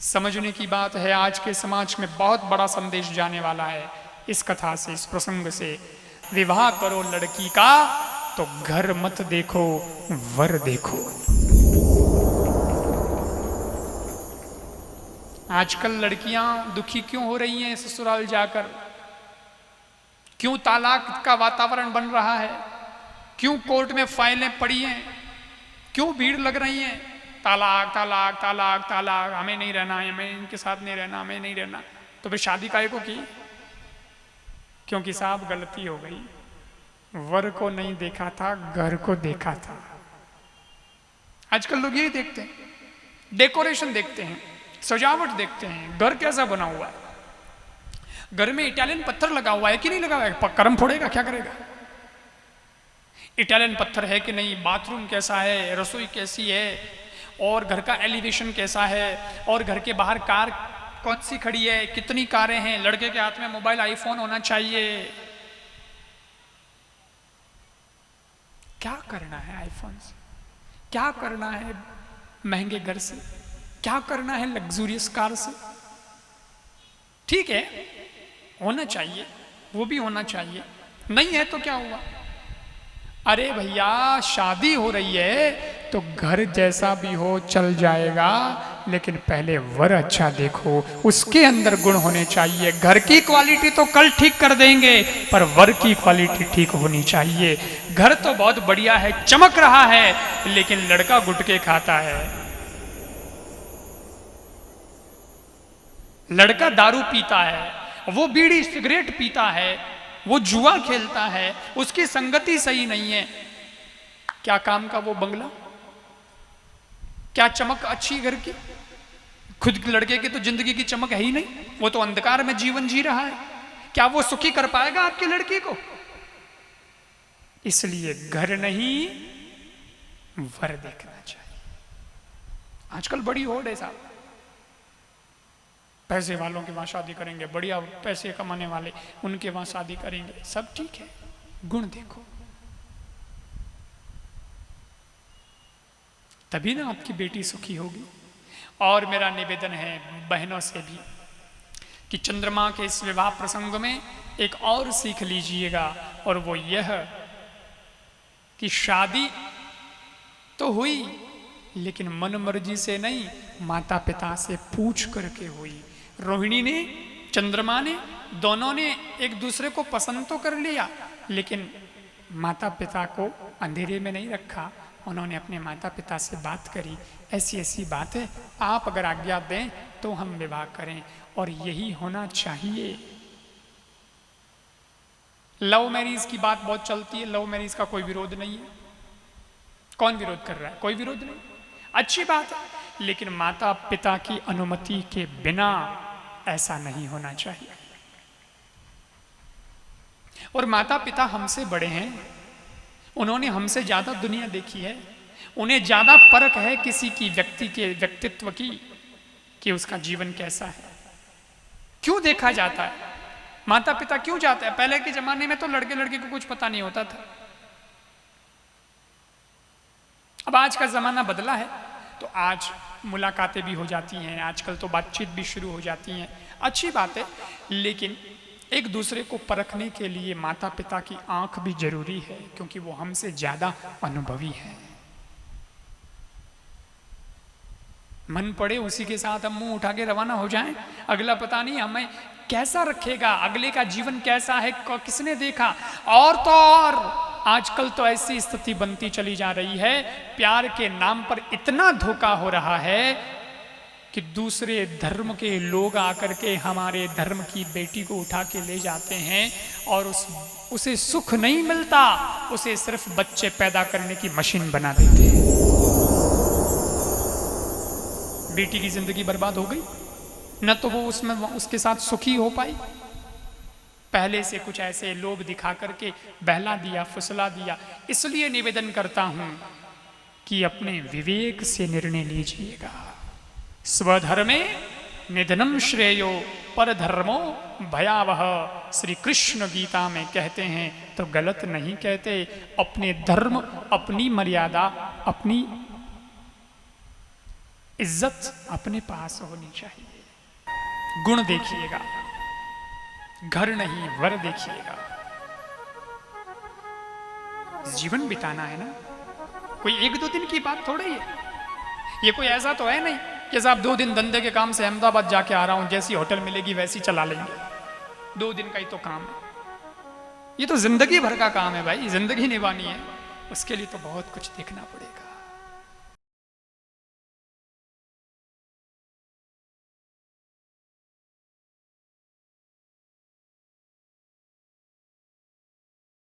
समझने की बात है, आज के समाज में बहुत बड़ा संदेश जाने वाला है इस कथा से, इस प्रसंग से। विवाह करो लड़की का तो घर मत देखो, वर देखो। आजकल लड़कियां दुखी क्यों हो रही हैं ससुराल जाकर? क्यों तालाक का वातावरण बन रहा है? क्यों कोर्ट में फाइलें पड़ी हैं? क्यों भीड़ लग रही है? तालाक तालाक तालाक तालाक, हमें नहीं रहना है, हमें इनके साथ नहीं रहना, हमें नहीं रहना। तो फिर शादी काहे को की? क्योंकि साहब गलती हो गई, वर को नहीं देखा था, घर को देखा था। आजकल लोग यही देखते हैं, डेकोरेशन देखते हैं, सजावट देखते हैं, घर कैसा बना हुआ है, घर में इटालियन पत्थर लगा हुआ है कि नहीं लगा हुआ है, कर्म फोड़ेगा क्या करेगा? इटालियन पत्थर है कि नहीं, बाथरूम कैसा है, रसोई कैसी है, और घर का एलिवेशन कैसा है, और घर के बाहर कार कौन सी खड़ी है, कितनी कारें हैं, लड़के के हाथ में मोबाइल आईफोन होना चाहिए। क्या करना है आईफोन से? क्या करना है महंगे घर से? क्या करना है लग्जूरियस कार से? ठीक है, होना चाहिए, वो भी होना चाहिए, नहीं है तो क्या हुआ? अरे भैया, शादी हो रही है तो घर जैसा भी हो चल जाएगा, लेकिन पहले वर अच्छा देखो, उसके अंदर गुण होने चाहिए। घर की क्वालिटी तो कल ठीक कर देंगे, पर वर की क्वालिटी ठीक होनी चाहिए। घर तो बहुत बढ़िया है, चमक रहा है, लेकिन लड़का गुटके खाता है, लड़का दारू पीता है, वो बीड़ी सिगरेट पीता है, वो जुआ खेलता है, उसकी संगति सही नहीं है। क्या काम का वो बंगला? क्या चमक अच्छी घर की? खुद के लड़के की तो जिंदगी की चमक है ही नहीं, वो तो अंधकार में जीवन जी रहा है। क्या वो सुखी कर पाएगा आपकी लड़की को? इसलिए घर नहीं, वर देखना चाहिए। आजकल बड़ी होड़ है साहब, पैसे वालों के वहां शादी करेंगे, बढ़िया पैसे कमाने वाले उनके वहां शादी करेंगे, सब ठीक है, गुण देखो, तभी ना आपकी बेटी सुखी होगी। और मेरा निवेदन है बहनों से भी कि चंद्रमा के इस विवाह प्रसंग में एक और सीख लीजिएगा, और वो यह कि शादी तो हुई, लेकिन मन मर्जी से नहीं, माता पिता से पूछ करके हुई। रोहिणी ने, चंद्रमा ने, दोनों ने एक दूसरे को पसंद तो कर लिया, लेकिन माता पिता को अंधेरे में नहीं रखा, उन्होंने अपने माता पिता से बात करी, ऐसी ऐसी बात है, आप अगर आज्ञा दें तो हम विवाह करें, और यही होना चाहिए। लव मैरिज की बात बहुत चलती है, लव मैरिज का कोई विरोध नहीं है, कौन विरोध कर रहा है? कोई विरोध नहीं, अच्छी बात है, लेकिन माता पिता की अनुमति के बिना ऐसा नहीं होना चाहिए। और माता पिता हमसे बड़े हैं, उन्होंने हमसे ज्यादा दुनिया देखी है, उन्हें ज्यादा परख है किसी की व्यक्ति के व्यक्तित्व की, कि उसका जीवन कैसा है। क्यों देखा जाता है? माता पिता क्यों जाता है? पहले के जमाने में तो लड़के लड़के को कुछ पता नहीं होता था, अब आज का जमाना बदला है, तो आज मुलाकातें भी हो जाती हैं, आजकल तो बातचीत भी शुरू हो जाती हैं, अच्छी बात है, लेकिन एक दूसरे को परखने के लिए माता पिता की आंख भी जरूरी है, क्योंकि वो हमसे ज्यादा अनुभवी है। मन पड़े उसी के साथ हम मुंह उठा के रवाना हो जाएं, अगला पता नहीं हमें कैसा रखेगा, अगले का जीवन कैसा है, किसने देखा। और तो और आजकल तो ऐसी स्थिति बनती चली जा रही है, प्यार के नाम पर इतना धोखा हो रहा है कि दूसरे धर्म के लोग आकर के हमारे धर्म की बेटी को उठा के ले जाते हैं, और उसे सुख नहीं मिलता, उसे सिर्फ बच्चे पैदा करने की मशीन बना देते हैं। बेटी की जिंदगी बर्बाद हो गई, न तो वो उसमें उसके साथ सुखी हो पाई, पहले से कुछ ऐसे लोभ दिखा करके बहला दिया, फुसला दिया। इसलिए निवेदन करता हूं कि अपने विवेक से निर्णय लीजिएगा। स्वधर्मे निधनम श्रेयो परधर्मो भयावह, श्री कृष्ण गीता में कहते हैं, तो गलत नहीं कहते। अपने धर्म, अपनी मर्यादा, अपनी इज्जत अपने पास होनी चाहिए। गुण देखिएगा, घर नहीं वर देखिएगा। जीवन बिताना है ना, कोई एक दो दिन की बात थोड़ी है। ये कोई ऐसा तो है नहीं कि साहब 2 दिन धंधे के काम से अहमदाबाद जाके आ रहा हूं, जैसी होटल मिलेगी वैसी चला लेंगे। 2 दिन का ही तो काम है। ये तो जिंदगी भर का काम है भाई, जिंदगी निभानी है, उसके लिए तो बहुत कुछ देखना पड़ेगा।